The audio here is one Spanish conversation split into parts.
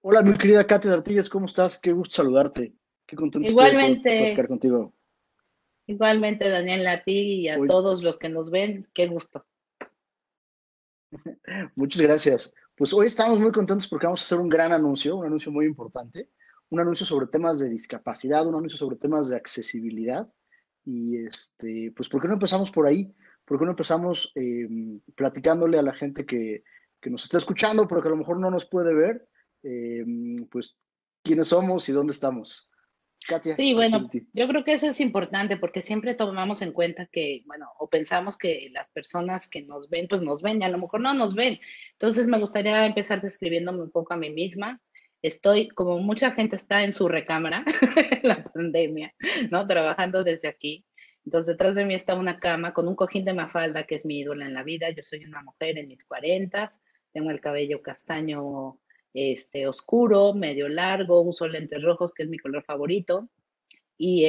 Hola, mi querida Katia Artigas, ¿cómo estás? Qué gusto saludarte. Qué contento estoy de poder platicar Igualmente, contigo. igualmente, Daniel, a ti y a Hoy, todos los que nos ven, qué gusto. muchas gracias. Pues hoy estamos muy contentos porque vamos a hacer un anuncio muy importante, un anuncio sobre temas de discapacidad, un anuncio sobre temas de accesibilidad. Y pues, ¿por qué no empezamos por ahí? ¿Por qué no empezamos platicándole a la gente que nos está escuchando, pero que a lo mejor no nos puede ver, eh, pues, quiénes somos y dónde estamos? Katia, Sí, después de bueno, ti. yo creo que eso es importante porque siempre tomamos en cuenta que, bueno, o pensamos que las personas que nos ven, pues nos ven y a lo mejor no nos ven. Entonces me gustaría empezar describiéndome un poco a mí misma. Estoy, como mucha gente está en su recámara, en la pandemia, ¿no? Trabajando desde aquí. Entonces detrás de mí está una cama con un cojín de Mafalda, que es mi ídola en la vida. Yo soy una mujer en mis cuarentas, tengo el cabello castaño, oscuro, medio largo, uso lentes rojos, que es mi color favorito y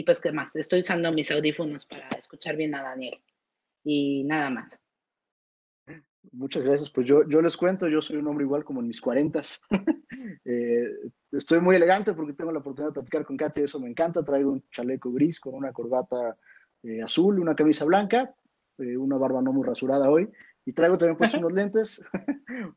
pues, ¿qué más? Estoy usando mis audífonos para escuchar bien a Daniel y nada más. Muchas gracias. Pues yo les cuento, yo soy un hombre igual como en mis cuarentas. Eh, estoy muy elegante porque tengo la oportunidad de platicar con Katy, eso me encanta. Traigo un chaleco gris con una corbata azul, una camisa blanca, una barba no muy rasurada hoy. Y traigo también puestos unos lentes,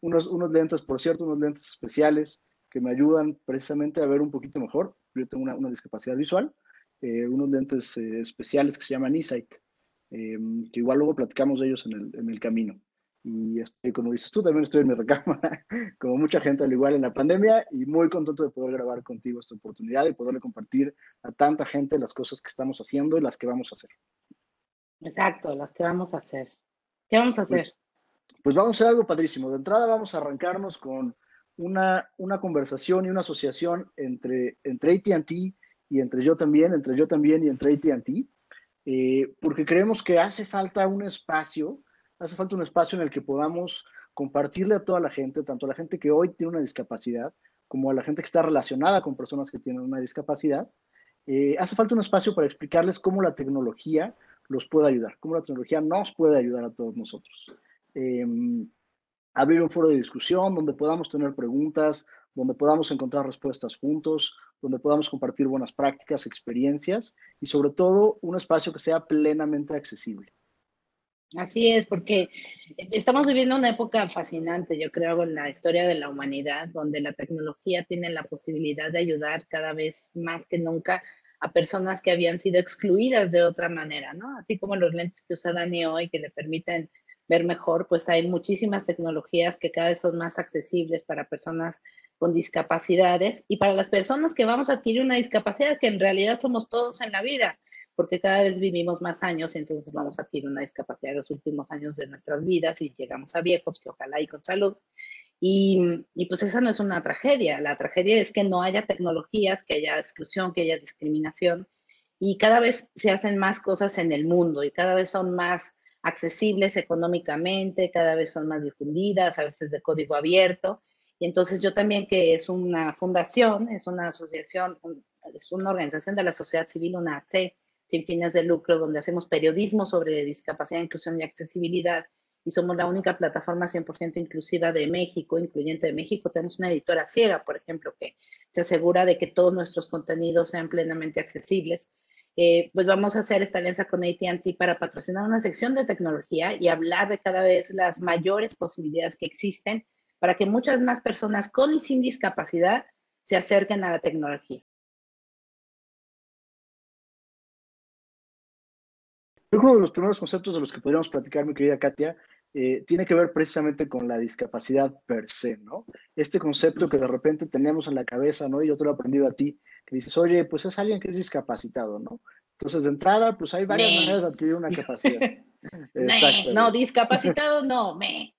unos lentes, por cierto, unos lentes especiales que me ayudan precisamente a ver un poquito mejor. Yo tengo una discapacidad visual, unos lentes especiales que se llaman eSight, que igual luego platicamos de ellos en el camino. Y como dices tú, también estoy en mi recámara, como mucha gente al igual en la pandemia, y muy contento de poder grabar contigo esta oportunidad y poderle compartir a tanta gente las cosas que estamos haciendo y las que vamos a hacer. Exacto, las que vamos a hacer. ¿Qué vamos a hacer? Pues, pues vamos a hacer algo padrísimo. De entrada vamos a arrancarnos con una conversación y una asociación entre AT&T y entre yo también y entre AT&T, porque creemos que hace falta un espacio en el que podamos compartirle a toda la gente, tanto a la gente que hoy tiene una discapacidad, como a la gente que está relacionada con personas que tienen una discapacidad. Hace falta un espacio para explicarles cómo la tecnología los puede ayudar, cómo la tecnología nos puede ayudar a todos nosotros. Eh, Abrir un foro de discusión donde podamos tener preguntas, donde podamos encontrar respuestas juntos, donde podamos compartir buenas prácticas, experiencias y sobre todo un espacio que sea plenamente accesible. Así es, porque estamos viviendo una época fascinante, yo creo, en la historia de la humanidad, donde la tecnología tiene la posibilidad de ayudar cada vez más que nunca a personas que habían sido excluidas de otra manera, ¿no? Así como los lentes que usa Dani hoy, que le permiten ver mejor, pues hay muchísimas tecnologías que cada vez son más accesibles para personas con discapacidades y para las personas que vamos a adquirir una discapacidad, que en realidad somos todos en la vida porque cada vez vivimos más años y entonces vamos a adquirir una discapacidad en los últimos años de nuestras vidas y llegamos a viejos, que ojalá y con salud. Y pues esa no es una tragedia, la tragedia es que no haya tecnologías, que haya exclusión, que haya discriminación y cada vez se hacen más cosas en el mundo y cada vez son más accesibles económicamente, cada vez son más difundidas, a veces de código abierto. Y entonces yo también, que es una fundación, es una asociación, es una organización de la sociedad civil, una AC, sin fines de lucro, donde hacemos periodismo sobre discapacidad, inclusión y accesibilidad. Y somos la única plataforma 100% inclusiva de México, incluyente de México. Tenemos una editora ciega, por ejemplo, que se asegura de que todos nuestros contenidos sean plenamente accesibles. Pues vamos a hacer esta alianza con AT&T para patrocinar una sección de tecnología y hablar de cada vez las mayores posibilidades que existen para que muchas más personas con y sin discapacidad se acerquen a la tecnología. Yo creo que uno de los primeros conceptos de los que podríamos platicar, mi querida Katia, tiene que ver precisamente con la discapacidad per se, ¿no? Este concepto que de repente tenemos en la cabeza, ¿no? Y yo te lo he aprendido a ti, que dices, oye, pues es alguien que es discapacitado, ¿no? Entonces, de entrada, pues hay varias maneras de Me. adquirir una capacidad. No, Exactamente. discapacitado no, me.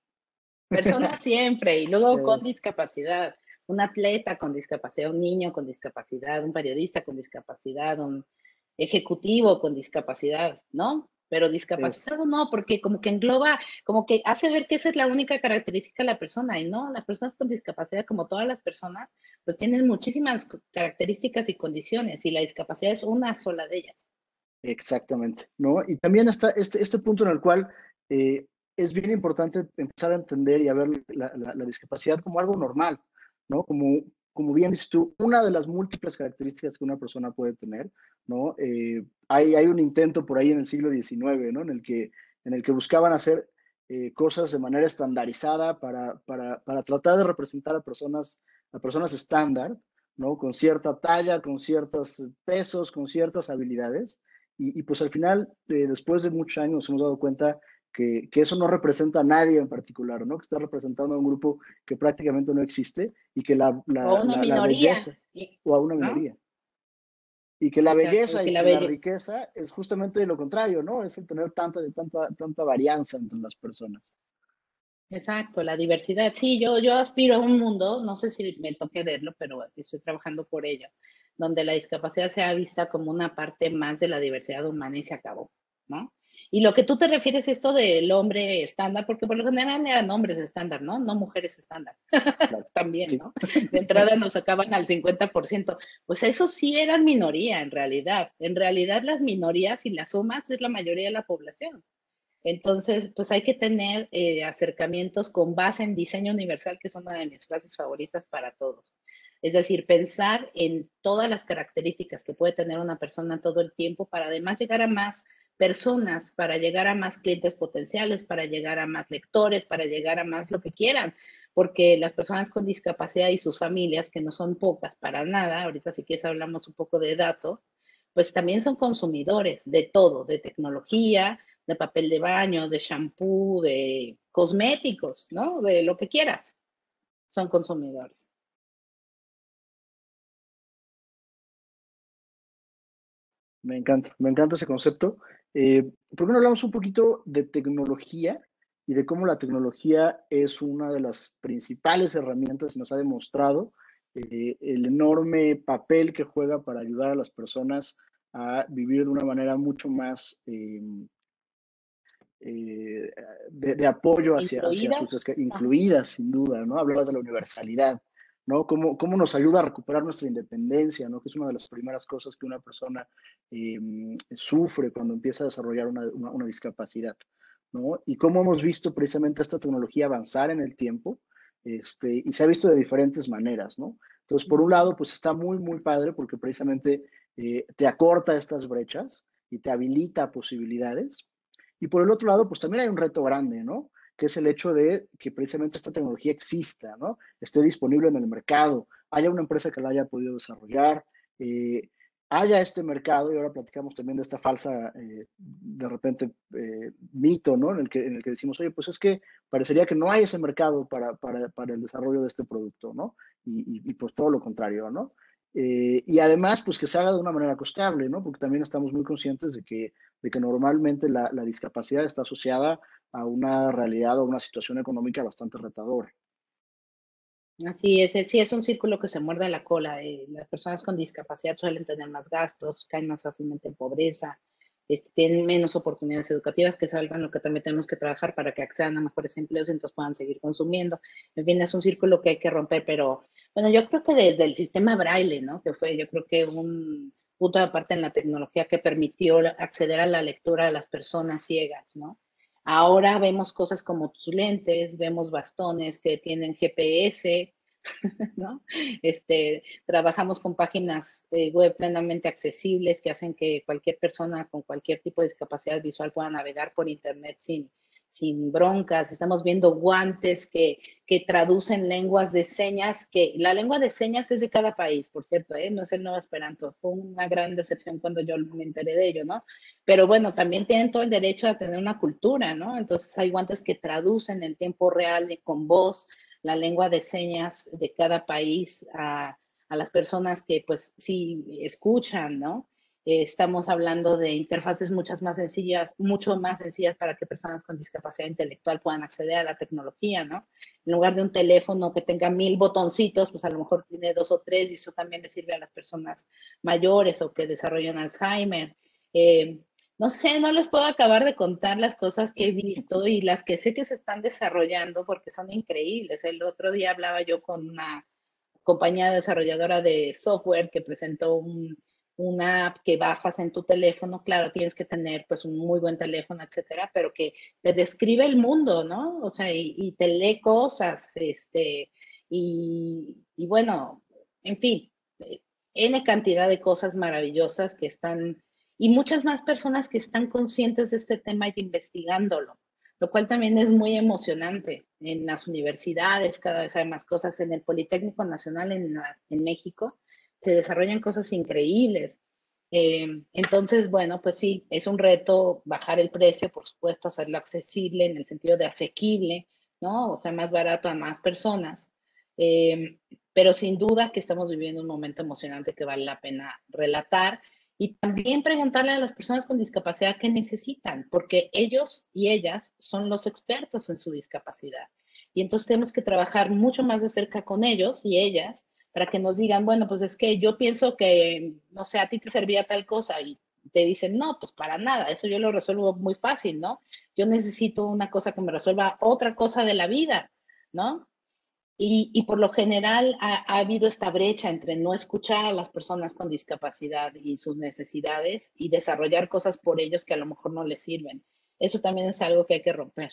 Personas siempre, y luego con Es- discapacidad, un atleta con discapacidad, un niño con discapacidad, un periodista con discapacidad, un ejecutivo con discapacidad, ¿no? Pero es discapacitado no, porque como que engloba, como que hace ver que esa es la única característica de la persona, y no, las personas con discapacidad, como todas las personas, pues tienen muchísimas características y condiciones, y la discapacidad es una sola de ellas. Exactamente, ¿no? Y también está este punto en el cual es bien importante empezar a entender y a ver la discapacidad como algo normal, ¿no? Como bien dices tú, una de las múltiples características que una persona puede tener, ¿no? Hay un intento por ahí en el siglo XIX, ¿no? En el que buscaban hacer cosas de manera estandarizada para tratar de representar a personas estándar, ¿no? Con cierta talla, con ciertos pesos, con ciertas habilidades. Y pues al final, después de muchos años, nos hemos dado cuenta que eso no representa a nadie en particular, ¿no? Que está representando a un grupo que prácticamente no existe y que la, O la, una la, la minoría, belleza, o a una ¿no? minoría, y que la Exacto, y belleza que y la que la belle. riqueza es justamente lo contrario, ¿no? Es el tener tanta varianza entre las personas. Exacto, la diversidad. Sí, yo aspiro a un mundo, no sé si me toque verlo, pero estoy trabajando por ello, donde la discapacidad sea vista como una parte más de la diversidad humana y se acabó, ¿no? Y lo que tú te refieres esto del hombre estándar, porque por lo general eran hombres estándar, ¿no? No mujeres estándar. Claro. También, Sí. ¿no? De entrada nos sacaban al 50%. Pues eso sí eran minoría en realidad. En realidad las minorías, si las sumas, es la mayoría de la población. Entonces, pues hay que tener acercamientos con base en diseño universal, que es una de mis frases favoritas para todos. Es decir, pensar en todas las características que puede tener una persona todo el tiempo para además llegar a más personas, para llegar a más clientes potenciales, para llegar a más lectores, para llegar a más lo que quieran, porque las personas con discapacidad y sus familias, que no son pocas para nada, ahorita si quieres hablamos un poco de datos, pues también son consumidores de todo, de tecnología, de papel de baño, de shampoo, de cosméticos, ¿no? De lo que quieras, son consumidores. Me encanta ese concepto. ¿Por qué no hablamos un poquito de tecnología y de cómo la tecnología es una de las principales herramientas y nos ha demostrado el enorme papel que juega para ayudar a las personas a vivir de una manera mucho más eh, de apoyo hacia sus Incluidas. Ajá. incluidas, sin duda, ¿no? Hablabas de la universalidad, ¿no? Cómo nos ayuda a recuperar nuestra independencia, ¿no? Que es una de las primeras cosas que una persona sufre cuando empieza a desarrollar una discapacidad, ¿no? Y cómo hemos visto precisamente esta tecnología avanzar en el tiempo, y se ha visto de diferentes maneras, ¿no? Entonces, por un lado, pues está muy, muy padre porque precisamente te acorta estas brechas y te habilita posibilidades. Y por el otro lado, pues también hay un reto grande, ¿no? Que es el hecho de que precisamente esta tecnología exista, ¿no? Esté disponible en el mercado, haya una empresa que la haya podido desarrollar, eh, haya este mercado, y ahora platicamos también de esta falsa, de repente, mito, ¿no? En el que decimos, oye, pues es que parecería que no hay ese mercado para el desarrollo de este producto, ¿no? Y pues todo lo contrario, ¿no? Y además, pues que se haga de una manera costeable, ¿no? Porque también estamos muy conscientes de que normalmente la discapacidad está asociada a una realidad o una situación económica bastante retadora. Así es, sí es un círculo que se muerde la cola. Las personas con discapacidad suelen tener más gastos, caen más fácilmente en pobreza, tienen menos oportunidades educativas, que es algo en lo que también tenemos que trabajar para que accedan a mejores empleos y entonces puedan seguir consumiendo. En fin, es un círculo que hay que romper, pero bueno, yo creo que desde el sistema Braille, ¿no? Que fue, yo creo que un punto de aparte en la tecnología que permitió acceder a la lectura a las personas ciegas, ¿no? Ahora vemos cosas como tus lentes, vemos bastones que tienen GPS, ¿no? Trabajamos con páginas web plenamente accesibles que hacen que cualquier persona con cualquier tipo de discapacidad visual pueda navegar por internet sin broncas. Estamos viendo guantes que traducen lenguas de señas, que la lengua de señas es de cada país, por cierto, ¿eh? No es el nuevo Esperanto. Fue una gran decepción cuando yo me enteré de ello, ¿no? Pero bueno, también tienen todo el derecho a tener una cultura, ¿no? Entonces hay guantes que traducen en tiempo real y con voz la lengua de señas de cada país a las personas que pues sí escuchan, ¿no? Estamos hablando de interfaces mucho más sencillas para que personas con discapacidad intelectual puedan acceder a la tecnología, ¿no? En lugar de un teléfono que tenga 1000 botoncitos, pues a lo mejor tiene 2 o 3 y eso también le sirve a las personas mayores o que desarrollan Alzheimer. Eh, no sé, no les puedo acabar de contar las cosas que he visto y las que sé que se están desarrollando porque son increíbles. El otro día hablaba yo con una compañía desarrolladora de software que presentó una app que bajas en tu teléfono. Claro, tienes que tener pues un muy buen teléfono, etcétera, pero que te describe el mundo, ¿no? O sea, y te lee cosas, y bueno, en fin, N cantidad de cosas maravillosas que están, y muchas más personas que están conscientes de este tema y investigándolo, lo cual también es muy emocionante. En las universidades cada vez hay más cosas, en el Politécnico Nacional en México se desarrollan cosas increíbles. Entonces, bueno, pues sí, es un reto bajar el precio, por supuesto, hacerlo accesible en el sentido de asequible, ¿no? O sea, más barato a más personas. Eh, pero sin duda que estamos viviendo un momento emocionante que vale la pena relatar y también preguntarle a las personas con discapacidad qué necesitan, porque ellos y ellas son los expertos en su discapacidad. Y entonces tenemos que trabajar mucho más de cerca con ellos y ellas para que nos digan, bueno, pues es que yo pienso que, no sé, a ti te serviría tal cosa y te dicen, no, pues para nada, eso yo lo resuelvo muy fácil, ¿no? Yo necesito una cosa que me resuelva otra cosa de la vida, ¿no? Y por lo general ha habido esta brecha entre no escuchar a las personas con discapacidad y sus necesidades y desarrollar cosas por ellos que a lo mejor no les sirven. Eso también es algo que hay que romper.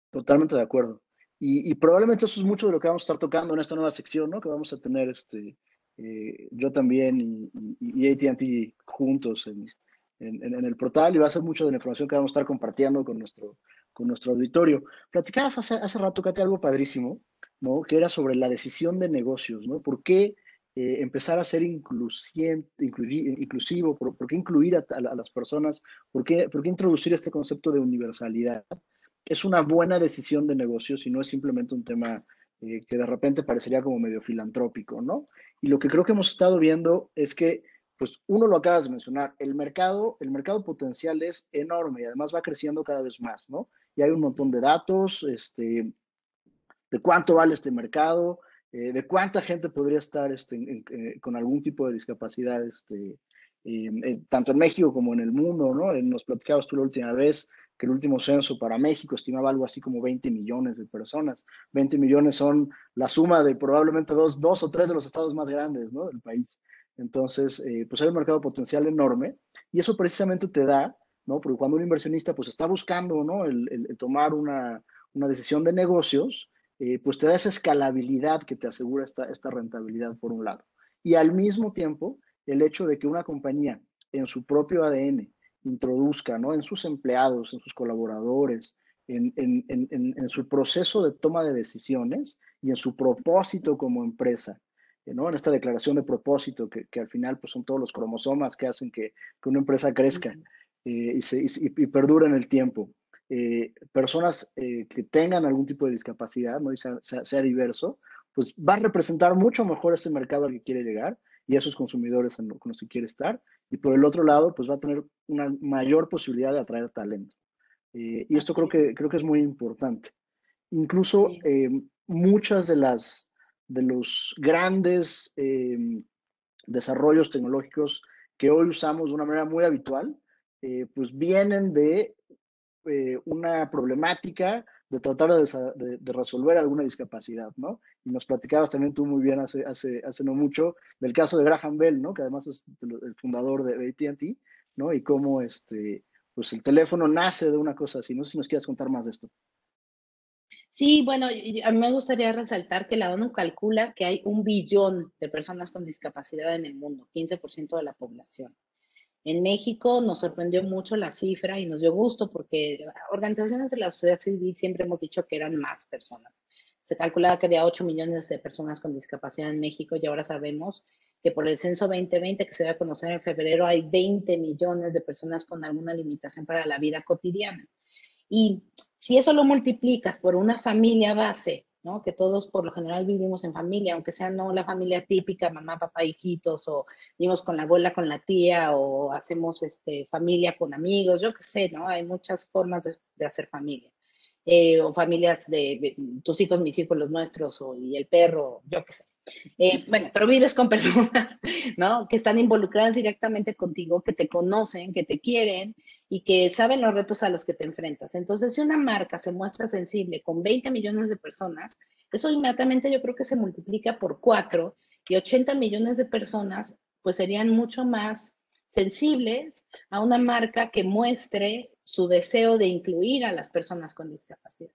Totalmente de acuerdo. Y probablemente eso es mucho de lo que vamos a estar tocando en esta nueva sección, ¿no? Que vamos a tener yo también y AT&T juntos en el portal y va a ser mucho de la información que vamos a estar compartiendo con nuestro auditorio. Platicabas hace rato, Katy, algo padrísimo, ¿no? Que era sobre la decisión de negocios, ¿no? ¿Por qué empezar a ser inclusivo? ¿Por qué incluir a las personas? ¿Por qué introducir este concepto de universalidad? Es una buena decisión de negocio, y no es simplemente un tema que de repente parecería como medio filantrópico, ¿no? Y lo que creo que hemos estado viendo es que, pues uno lo acabas de mencionar, el mercado potencial es enorme y además va creciendo cada vez más, ¿no? Y hay un montón de datos, de cuánto vale este mercado, de cuánta gente podría estar con algún tipo de discapacidad, tanto en México como en el mundo, ¿no? Nos platicabas tú la última vez que el último censo para México estimaba algo así como 20 millones de personas. 20 millones son la suma de probablemente dos o tres de los estados más grandes, ¿no? Del país. Entonces, pues hay un mercado potencial enorme y eso precisamente te da, ¿no? Porque cuando un inversionista pues está buscando, ¿no? El tomar una decisión de negocios, pues te da esa escalabilidad que te asegura esta rentabilidad por un lado. Y al mismo tiempo, el hecho de que una compañía en su propio ADN introduzca, ¿no? En sus empleados, en sus colaboradores, en su proceso de toma de decisiones y en su propósito como empresa, ¿no? En esta declaración de propósito que al final pues, son todos los cromosomas que hacen que una empresa crezca y perdure en el tiempo. Personas que tengan algún tipo de discapacidad, ¿no? Y sea diverso, pues va a representar mucho mejor ese mercado al que quiere llegar y a esos consumidores con los que quiere estar. Y por el otro lado, pues va a tener una mayor posibilidad de atraer talento. Y esto Así es. creo que es muy importante. Incluso Sí. muchas de los grandes desarrollos tecnológicos que hoy usamos de una manera muy habitual, pues vienen de una problemática de tratar de resolver alguna discapacidad, ¿no? Y nos platicabas también tú muy bien hace no mucho del caso de Graham Bell, ¿no? Que además es el fundador de AT&T, ¿no? Y cómo pues el teléfono nace de una cosa así. No sé si nos quieres contar más de esto. Sí, bueno, a mí me gustaría resaltar que la ONU calcula que hay 1 billón de personas con discapacidad en el mundo, 15% de la población. En México nos sorprendió mucho la cifra y nos dio gusto porque organizaciones de la sociedad civil siempre hemos dicho que eran más personas. Se calculaba que había 8 millones de personas con discapacidad en México y ahora sabemos que por el censo 2020 que se va a conocer en febrero hay 20 millones de personas con alguna limitación para la vida cotidiana. Y si eso lo multiplicas por una familia base, ¿no? Que todos por lo general vivimos en familia, aunque sea no la familia típica, mamá, papá, hijitos, o vivimos con la abuela, con la tía, o hacemos familia con amigos, yo qué sé, ¿no? Hay muchas formas de hacer familia. O familias de tus hijos, mis hijos, los nuestros, y el perro, yo qué sé. Bueno, pero vives con personas, ¿no? Que están involucradas directamente contigo, que te conocen, que te quieren y que saben los retos a los que te enfrentas. Entonces, si una marca se muestra sensible con 20 millones de personas, eso inmediatamente yo creo que se multiplica por 4 y 80 millones de personas pues serían mucho más sensibles a una marca que muestre su deseo de incluir a las personas con discapacidad.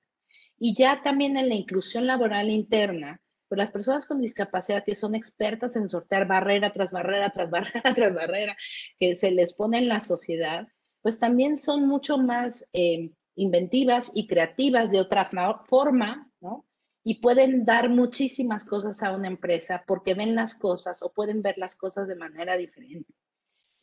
Y ya también en la inclusión laboral interna, pero las personas con discapacidad que son expertas en sortear barrera tras barrera, tras barrera, tras barrera, que se les pone en la sociedad, pues también son mucho más inventivas y creativas de otra forma, ¿no? Y pueden dar muchísimas cosas a una empresa porque ven las cosas o pueden ver las cosas de manera diferente.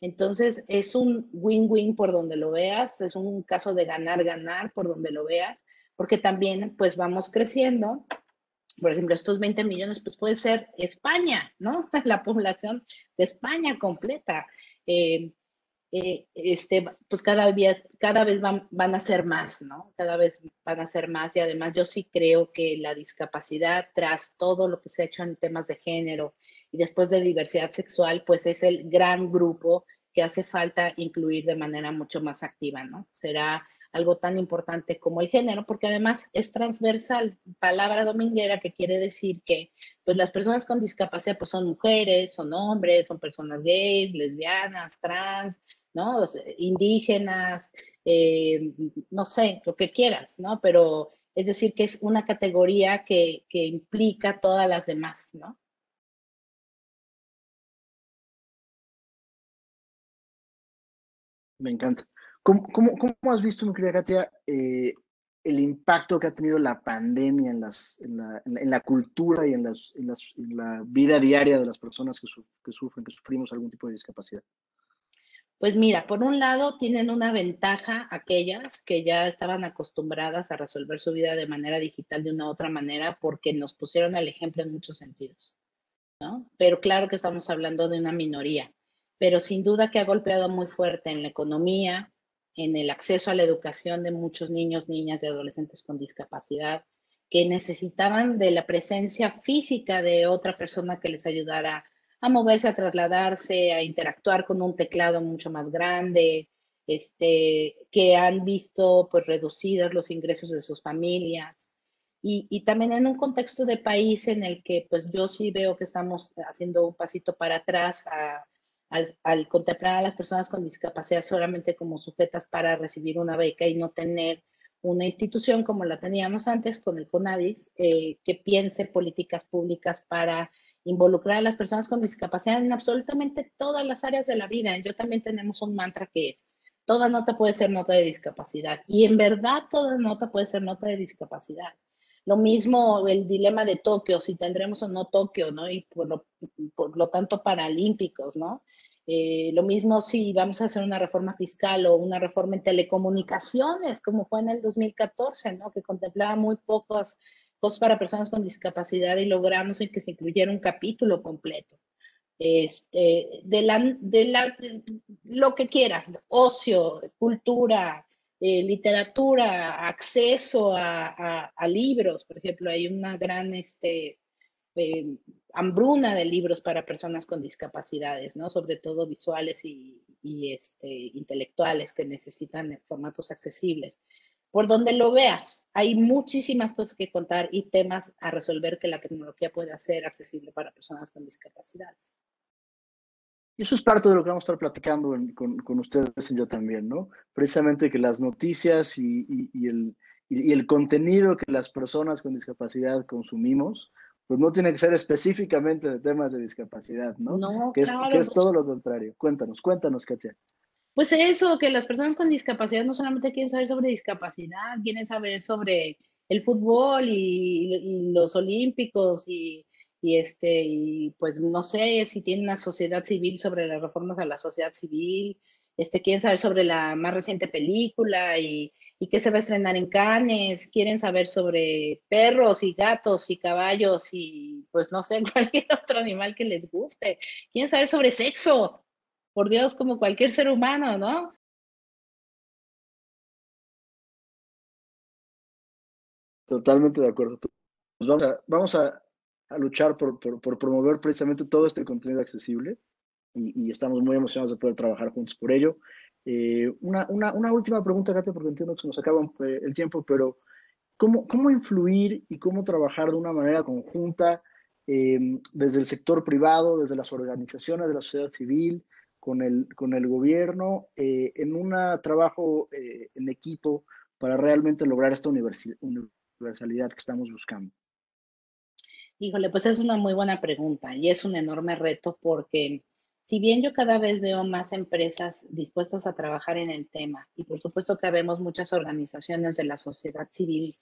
Entonces, es un win-win por donde lo veas, es un caso de ganar-ganar por donde lo veas, porque también pues vamos creciendo. Por ejemplo, estos 20 millones, pues puede ser España, ¿no? La población de España completa. Eh, pues cada vez van a ser más, ¿no? Cada vez van a ser más y además yo sí creo que la discapacidad, tras todo lo que se ha hecho en temas de género y después de diversidad sexual, pues es el gran grupo que hace falta incluir de manera mucho más activa, ¿no? Será algo tan importante como el género, porque además es transversal, palabra dominguera que quiere decir que pues las personas con discapacidad pues son mujeres, son hombres, son personas gays, lesbianas, trans, ¿no? Indígenas, no sé, lo que quieras, ¿no? Pero es decir, que es una categoría que implica todas las demás, ¿no? Me encanta. ¿Cómo has visto, mi querida Katia, el impacto que ha tenido la pandemia en la cultura y en la vida diaria de las personas que sufren, que sufrimos algún tipo de discapacidad? Pues mira, por un lado tienen una ventaja aquellas que ya estaban acostumbradas a resolver su vida de manera digital de una u otra manera porque nos pusieron el ejemplo en muchos sentidos, ¿no? Pero claro que estamos hablando de una minoría, pero sin duda que ha golpeado muy fuerte en la economía, en el acceso a la educación de muchos niños, niñas y adolescentes con discapacidad que necesitaban de la presencia física de otra persona que les ayudara a moverse, a trasladarse, a interactuar con un teclado mucho más grande, que han visto pues reducidos los ingresos de sus familias. Y también en un contexto de país en el que pues yo sí veo que estamos haciendo un pasito para atrás al contemplar a las personas con discapacidad solamente como sujetas para recibir una beca y no tener una institución como la teníamos antes con el CONADIS, que piense políticas públicas para involucrar a las personas con discapacidad en absolutamente todas las áreas de la vida. Yo también tenemos un mantra que es, toda nota puede ser nota de discapacidad. Y en verdad toda nota puede ser nota de discapacidad. Lo mismo el dilema de Tokio, si tendremos o no Tokio, ¿no? Y por lo tanto paralímpicos, ¿no? Lo mismo si vamos a hacer una reforma fiscal o una reforma en telecomunicaciones, como fue en el 2014, ¿no? Que contemplaba muy pocos cosas para personas con discapacidad y logramos que se incluyera un capítulo completo. Lo que quieras, ocio, cultura, literatura, acceso a libros, por ejemplo, hay una gran eh, hambruna de libros para personas con discapacidades, ¿no? Sobre todo visuales y intelectuales que necesitan formatos accesibles. Por donde lo veas, hay muchísimas cosas que contar y temas a resolver que la tecnología puede hacer accesible para personas con discapacidades. Y eso es parte de lo que vamos a estar platicando con ustedes y yo también, ¿no? Precisamente que las noticias y el contenido que las personas con discapacidad consumimos, pues no tiene que ser específicamente de temas de discapacidad, ¿no? No, Que claro, es todo lo contrario. Cuéntanos, Katia. pues eso, que las personas con discapacidad no solamente quieren saber sobre discapacidad, quieren saber sobre el fútbol y los olímpicos y pues no sé si tienen una sociedad civil sobre las reformas a la sociedad civil, quieren saber sobre la más reciente película y qué se va a estrenar en Cannes, quieren saber sobre perros y gatos y caballos y pues no sé, cualquier otro animal que les guste, quieren saber sobre sexo, por Dios, como cualquier ser humano, ¿no? Totalmente de acuerdo. Pues a luchar por promover precisamente todo este contenido accesible y estamos muy emocionados de poder trabajar juntos por ello. Una última pregunta, Katia, porque entiendo que se nos acaba el tiempo, pero ¿cómo influir y cómo trabajar de una manera conjunta desde el sector privado, desde las organizaciones de la sociedad civil, con el gobierno, en un trabajo en equipo para realmente lograr esta universalidad que estamos buscando? Híjole, pues es una muy buena pregunta y es un enorme reto porque si bien yo cada vez veo más empresas dispuestas a trabajar en el tema y por supuesto que vemos muchas organizaciones de la sociedad civil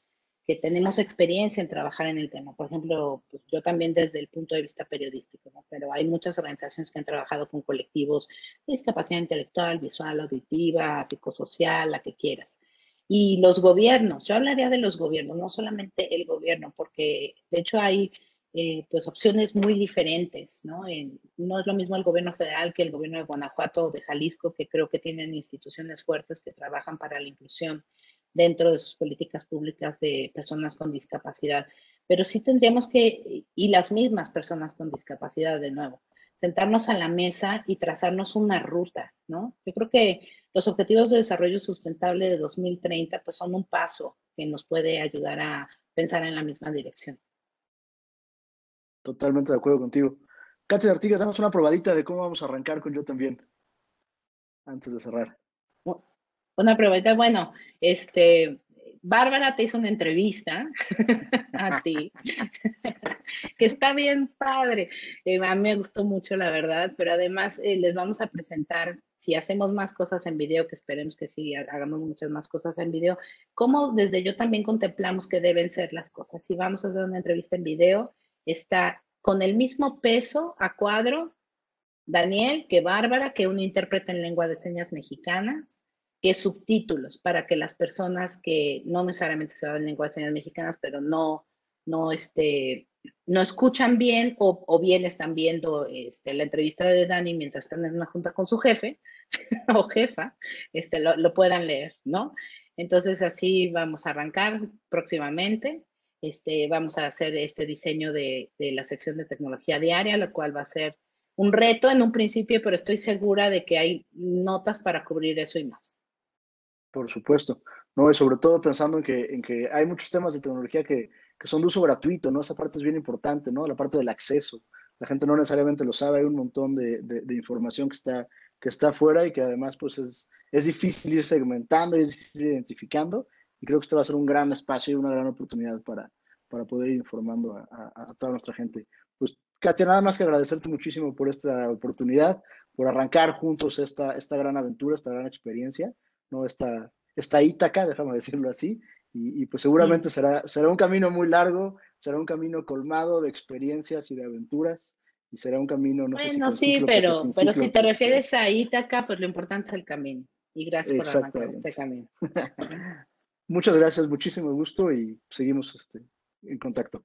que tenemos experiencia en trabajar en el tema. Por ejemplo, pues yo también desde el punto de vista periodístico, ¿no? Pero hay muchas organizaciones que han trabajado con colectivos de discapacidad intelectual, visual, auditiva, psicosocial, la que quieras. Y los gobiernos, yo hablaría de los gobiernos, no solamente el gobierno, porque de hecho hay pues opciones muy diferentes, ¿no? No es lo mismo el gobierno federal que el gobierno de Guanajuato o de Jalisco, que creo que tienen instituciones fuertes que trabajan para la inclusión dentro de sus políticas públicas de personas con discapacidad. Pero sí tendríamos que, y las mismas personas con discapacidad de nuevo, sentarnos a la mesa y trazarnos una ruta, ¿no? Yo creo que los Objetivos de Desarrollo Sustentable de 2030 pues son un paso que nos puede ayudar a pensar en la misma dirección. Totalmente de acuerdo contigo. Katy Artigas, damos una probadita de cómo vamos a arrancar con Yo también, antes de cerrar. Una probeta, bueno, Bárbara te hizo una entrevista a ti, que está bien padre. A mí me gustó mucho, la verdad, pero además les vamos a presentar, si hacemos más cosas en video, que esperemos que sí, hagamos muchas más cosas en video, cómo desde Yo también contemplamos que deben ser las cosas. Si vamos a hacer una entrevista en video, está con el mismo peso a cuadro Daniel, que Bárbara, que un intérprete en lengua de señas mexicanas, que subtítulos para que las personas que no necesariamente saben lengua de señas mexicanas, pero no, no escuchan bien o bien están viendo la entrevista de Dani mientras están en una junta con su jefe o jefa, lo puedan leer, ¿no? Entonces así vamos a arrancar próximamente. Vamos a hacer este diseño de la sección de tecnología diaria, lo cual va a ser un reto en un principio, pero estoy segura de que hay notas para cubrir eso y más. Por supuesto, ¿no? Y sobre todo pensando en que hay muchos temas de tecnología que son de uso gratuito, ¿no? Esa parte es bien importante, ¿no? La parte del acceso. La gente no necesariamente lo sabe, hay un montón de información que está afuera y que además pues es difícil ir segmentando y es difícil ir identificando. Y creo que este va a ser un gran espacio y una gran oportunidad para poder ir informando a toda nuestra gente. Pues, Katia, nada más que agradecerte muchísimo por esta oportunidad, por arrancar juntos esta gran aventura, esta gran experiencia, ¿no? Esta Ítaca, déjame decirlo así, y pues seguramente será un camino muy largo, será un camino colmado de experiencias y de aventuras, y será un camino, no sé si Bueno, con sí, ciclo, pues sin pero si ciclo, te pero refieres a Ítaca, pues lo importante es el camino. Y gracias por arrancar este exactamente. camino. Muchas gracias, muchísimo gusto y seguimos en contacto.